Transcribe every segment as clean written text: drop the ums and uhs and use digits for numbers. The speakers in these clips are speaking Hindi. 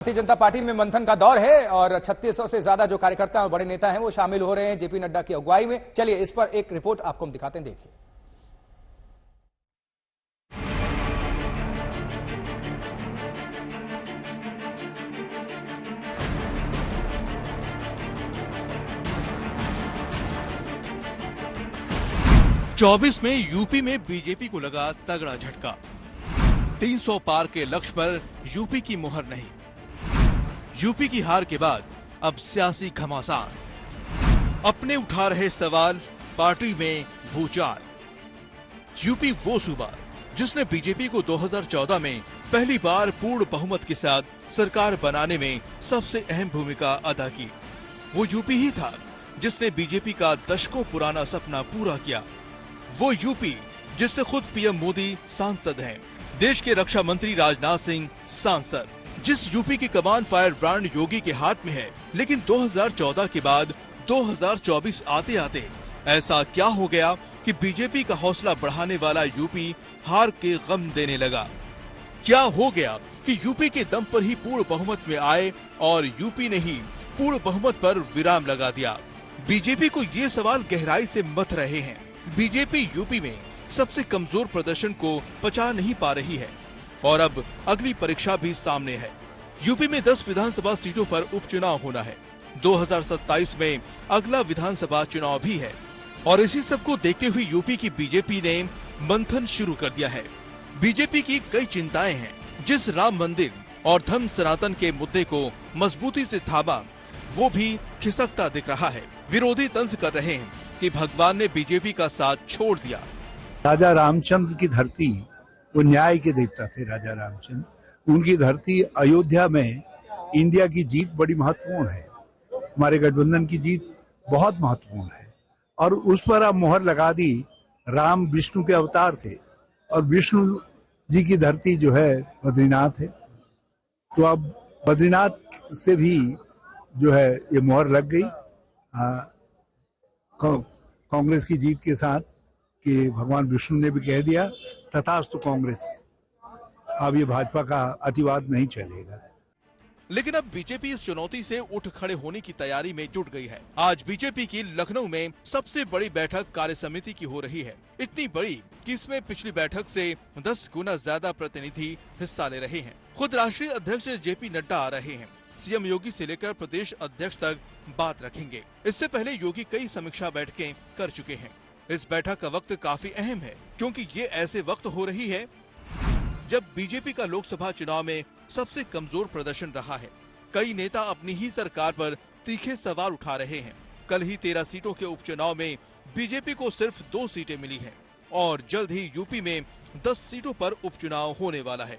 भारतीय जनता पार्टी में मंथन का दौर है और 3600 से ज्यादा जो कार्यकर्ता और बड़े नेता हैं वो शामिल हो रहे हैं जेपी नड्डा की अगुवाई में। चलिए इस पर एक रिपोर्ट आपको हम दिखाते हैं, देखिए। चौबीस में यूपी में बीजेपी को लगा तगड़ा झटका। 300 पार के लक्ष्य पर यूपी की मुहर नहीं। यूपी की हार के बाद अब सियासी घमासान, अपने उठा रहे सवाल, पार्टी में भूचाल। यूपी वो सूबा जिसने बीजेपी को 2014 में पहली बार पूर्ण बहुमत के साथ सरकार बनाने में सबसे अहम भूमिका अदा की। वो यूपी ही था जिसने बीजेपी का दशकों पुराना सपना पूरा किया। वो यूपी जिससे खुद पीएम मोदी सांसद हैं, देश के रक्षा मंत्री राजनाथ सिंह सांसद, जिस यूपी की कमान फायर ब्रांड योगी के हाथ में है। लेकिन 2014 के बाद 2024 आते आते ऐसा क्या हो गया कि बीजेपी का हौसला बढ़ाने वाला यूपी हार के गम देने लगा? क्या हो गया कि यूपी के दम पर ही पूर्ण बहुमत में आए और यूपी ने ही पूर्ण बहुमत पर विराम लगा दिया? बीजेपी को ये सवाल गहराई से मथ रहे हैं। बीजेपी यूपी में सबसे कमजोर प्रदर्शन को पचा नहीं पा रही है और अब अगली परीक्षा भी सामने है। यूपी में 10 विधानसभा सीटों पर उपचुनाव होना है। 2027 में अगला विधानसभा चुनाव भी है और इसी सब को देखते हुए यूपी की बीजेपी ने मंथन शुरू कर दिया है। बीजेपी की कई चिंताएं हैं। जिस राम मंदिर और धर्म सनातन के मुद्दे को मजबूती से थामा, वो भी खिसकता दिख रहा है। विरोधी तंज कर रहे हैं कि भगवान ने बीजेपी का साथ छोड़ दिया। राजा रामचंद्र की धरती, वो न्याय के देवता थे राजा रामचंद्र। उनकी धरती अयोध्या में इंडिया की जीत बड़ी महत्वपूर्ण है। हमारे गठबंधन की जीत बहुत महत्वपूर्ण है और उस पर अब मोहर लगा दी। राम विष्णु के अवतार थे और विष्णु जी की धरती जो है बद्रीनाथ है, तो अब बद्रीनाथ से भी जो है ये मोहर लग गई कांग्रेस की जीत के साथ कि भगवान विष्णु ने भी कह दिया तथास्तु कांग्रेस। अब ये भाजपा का अतिवाद नहीं चलेगा। लेकिन अब बीजेपी इस चुनौती से उठ खड़े होने की तैयारी में जुट गई है। आज बीजेपी की लखनऊ में सबसे बड़ी बैठक कार्य समिति की हो रही है। इतनी बड़ी कि इसमें पिछली बैठक से 10 गुना ज्यादा प्रतिनिधि हिस्सा ले रहे हैं। खुद राष्ट्रीय अध्यक्ष जेपी नड्डा आ रहे हैं। सीएम योगी से लेकर प्रदेश अध्यक्ष तक बात रखेंगे। इससे पहले योगी कई समीक्षा बैठकें कर चुके हैं। इस बैठक का वक्त काफी अहम है क्योंकि ये ऐसे वक्त हो रही है जब बीजेपी का लोकसभा चुनाव में सबसे कमजोर प्रदर्शन रहा है। कई नेता अपनी ही सरकार पर तीखे सवाल उठा रहे हैं। कल ही 13 सीटों के उपचुनाव में बीजेपी को सिर्फ 2 सीटें मिली हैं और जल्द ही यूपी में 10 सीटों पर उपचुनाव होने वाला है।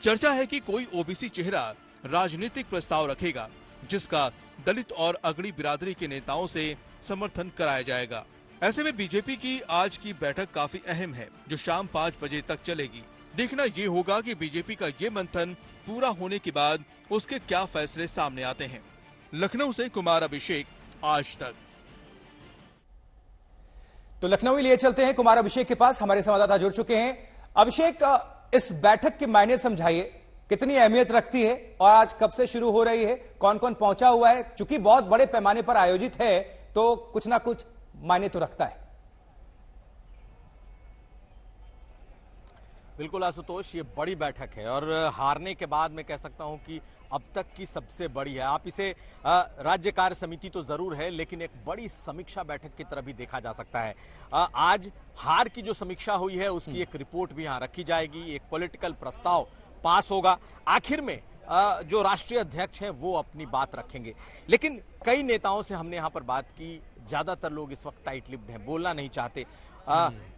चर्चा है कि कोई ओबीसी चेहरा राजनीतिक प्रस्ताव रखेगा जिसका दलित और अगड़ी बिरादरी के नेताओं से समर्थन कराया जाएगा। ऐसे में बीजेपी की आज की बैठक काफी अहम है जो शाम 5 बजे तक चलेगी। देखना ये होगा कि बीजेपी का ये मंथन पूरा होने के बाद उसके क्या फैसले सामने आते हैं। लखनऊ से कुमार अभिषेक, आज तक। तो लखनऊ लिए चलते हैं कुमार अभिषेक के पास, हमारे संवाददाता जुड़ चुके हैं। अभिषेक, इस बैठक के मायने समझाइए, कितनी अहमियत रखती है और आज कब से शुरू हो रही है? कौन कौन पहुंचा हुआ है? चूंकि बहुत बड़े पैमाने पर आयोजित है तो कुछ ना कुछ मायने तो रखता है। बिल्कुल आशुतोष, ये बड़ी बैठक है और हारने के बाद मैं कह सकता हूं कि अब तक की सबसे बड़ी है। आप इसे राज्य कार्य समिति तो जरूर है लेकिन एक बड़ी समीक्षा बैठक की तरह भी देखा जा सकता है। आज हार की जो समीक्षा हुई है उसकी एक रिपोर्ट भी यहां रखी जाएगी। एक पॉलिटिकल प्रस्ताव पास होगा। आखिर में जो राष्ट्रीय अध्यक्ष हैं वो अपनी बात रखेंगे। लेकिन कई नेताओं से हमने यहां पर बात की, ज्यादातर लोग इस वक्त टाइट लिप्ड हैं, बोलना नहीं चाहते।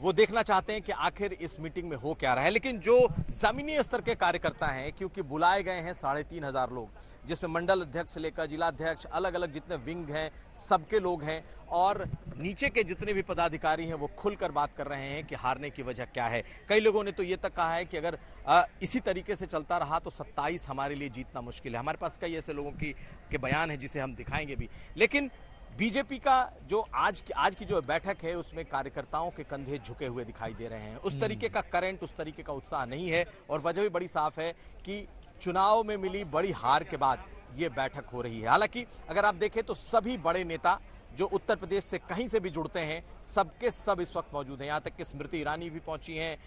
वो देखना चाहते हैं कि आखिर इस मीटिंग में हो क्या रहा है। लेकिन जो जमीनी स्तर के कार्यकर्ता हैं, क्योंकि बुलाए गए हैं 3500 लोग, जिसमें मंडल अध्यक्ष से लेकर जिलाध्यक्ष, अलग अलग जितने विंग हैं सबके लोग हैं और नीचे के जितने भी पदाधिकारी हैं वो खुलकर बात कर रहे हैं कि हारने की वजह क्या है। कई लोगों ने तो ये तक कहा है कि अगर इसी तरीके से चलता रहा तो 27 हमारे लिए जीतना मुश्किल है। हमारे पास कई ऐसे लोगों के बयान है जिसे हम दिखाएंगे भी। लेकिन बीजेपी का जो आज की जो बैठक है उसमें कार्यकर्ताओं के कंधे झुके हुए दिखाई दे रहे हैं। उस तरीके का करंट, उस तरीके का उत्साह नहीं है और वजह भी बड़ी साफ है कि चुनाव में मिली बड़ी हार के बाद ये बैठक हो रही है। हालांकि अगर आप देखें तो सभी बड़े नेता जो उत्तर प्रदेश से कहीं से भी जुड़ते हैं, सबके सब इस वक्त मौजूद हैं। यहाँ तक कि स्मृति ईरानी भी पहुंची हैं,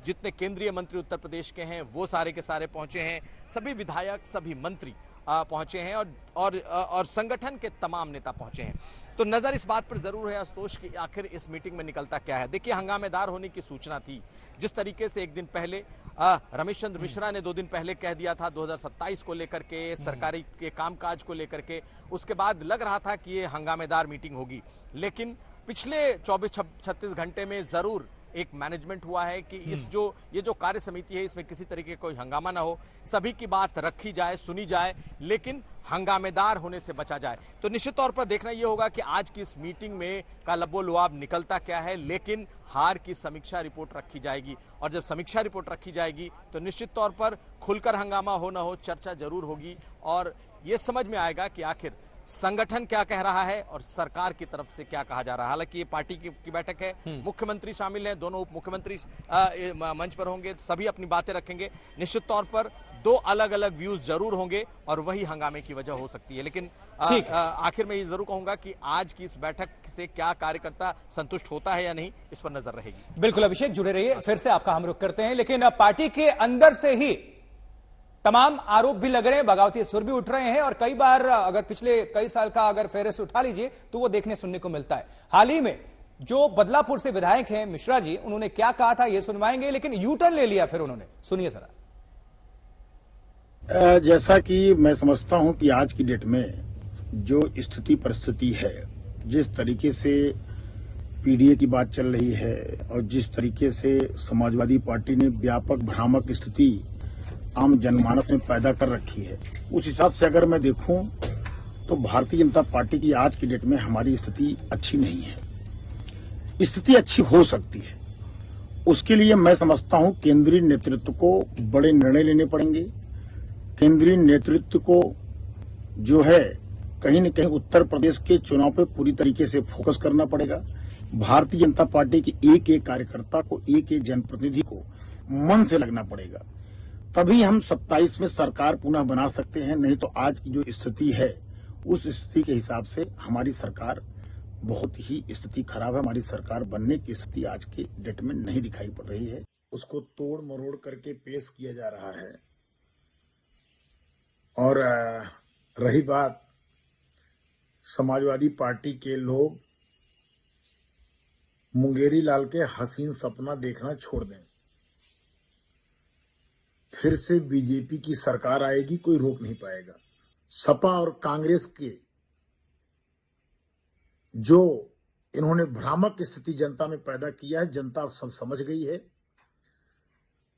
जितने केंद्रीय मंत्री उत्तर प्रदेश के हैं वो सारे के सारे पहुंचे हैं, सभी विधायक, सभी मंत्री पहुंचे हैं और संगठन के तमाम नेता पहुंचे हैं। तो नजर इस बात पर जरूर है आशुतोष कि आखिर इस मीटिंग में निकलता क्या है। देखिए, हंगामेदार होने की सूचना थी। जिस तरीके से एक दिन पहले रमेश चंद्र मिश्रा ने 2 दिन पहले कह दिया था 2027 को लेकर के, सरकारी के कामकाज को लेकर के, उसके बाद लग रहा था कि ये हंगामेदार मीटिंग होगी। लेकिन पिछले 24-36 घंटे में जरूर एक मैनेजमेंट हुआ है कि ये जो कार्य समिति है इसमें किसी तरीके का कोई हंगामा ना हो, सभी की बात रखी जाए, सुनी जाए, लेकिन हंगामेदार होने से बचा जाए। तो निश्चित तौर पर देखना यह होगा कि आज की इस मीटिंग में का लबो-लुआब निकलता क्या है, लेकिन हार की समीक्षा रिपोर्ट रखी जाएगी और जब समीक्षा रिपोर्ट रखी जाएगी तो निश्चित तौर पर खुलकर हंगामा हो ना हो, चर्चा जरूर होगी और यह समझ में आएगा कि आखिर संगठन क्या कह रहा है और सरकार की तरफ से क्या कहा जा रहा है। हालांकि ये पार्टी की बैठक है, मुख्यमंत्री शामिल हैं, दोनों उप मुख्यमंत्री मंच पर होंगे, सभी अपनी बातें रखेंगे। निश्चित तौर पर 2 अलग अलग व्यूज जरूर होंगे और वही हंगामे की वजह हो सकती है। लेकिन आखिर में ये जरूर कहूंगा कि आज की इस बैठक से क्या कार्यकर्ता संतुष्ट होता है या नहीं, इस पर नजर रहेगी। बिल्कुल अभिषेक, जुड़े रहिए, फिर से आपका हम रुख करते हैं। लेकिन पार्टी के अंदर से ही तमाम आरोप भी लग रहे हैं, बगावती सुर भी उठ रहे हैं और कई बार अगर पिछले कई साल का अगर फेहरिस्त उठा लीजिए तो वो देखने सुनने को मिलता है। हाल ही में जो बदलापुर से विधायक हैं मिश्रा जी, उन्होंने क्या कहा था ये सुनवाएंगे, लेकिन यू टर्न ले लिया फिर उन्होंने, सुनिए जरा। जैसा कि मैं समझता हूं कि आज की डेट में जो स्थिति परिस्थिति है, जिस तरीके से पीडीए की बात चल रही है और जिस तरीके से समाजवादी पार्टी ने व्यापक भ्रामक स्थिति आम जनमानस में पैदा कर रखी है, उस हिसाब से अगर मैं देखूं तो भारतीय जनता पार्टी की आज की डेट में हमारी स्थिति अच्छी नहीं है। स्थिति अच्छी हो सकती है, उसके लिए मैं समझता हूं केंद्रीय नेतृत्व को बड़े निर्णय लेने पड़ेंगे। केंद्रीय नेतृत्व को जो है कहीं न कहीं उत्तर प्रदेश के चुनाव पे पूरी तरीके से फोकस करना पड़ेगा। भारतीय जनता पार्टी के एक एक कार्यकर्ता को, एक एक जनप्रतिनिधि को मन से लगना पड़ेगा, तभी हम 27 में सरकार पुनः बना सकते हैं। नहीं तो आज की जो स्थिति है उस स्थिति के हिसाब से हमारी सरकार बहुत ही स्थिति खराब है। हमारी सरकार बनने की स्थिति आज के डेट में नहीं दिखाई पड़ रही है। उसको तोड़ मरोड़ करके पेश किया जा रहा है। और रही बात समाजवादी पार्टी के लोग मुंगेरी लाल के हसीन सपना देखना छोड़ दें, फिर से बीजेपी की सरकार आएगी, कोई रोक नहीं पाएगा। सपा और कांग्रेस के जो इन्होंने भ्रामक स्थिति जनता में पैदा किया है, जनता सब समझ गई है।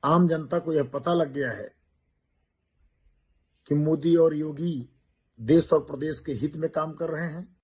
आम जनता को यह पता लग गया है कि मोदी और योगी देश और प्रदेश के हित में काम कर रहे हैं।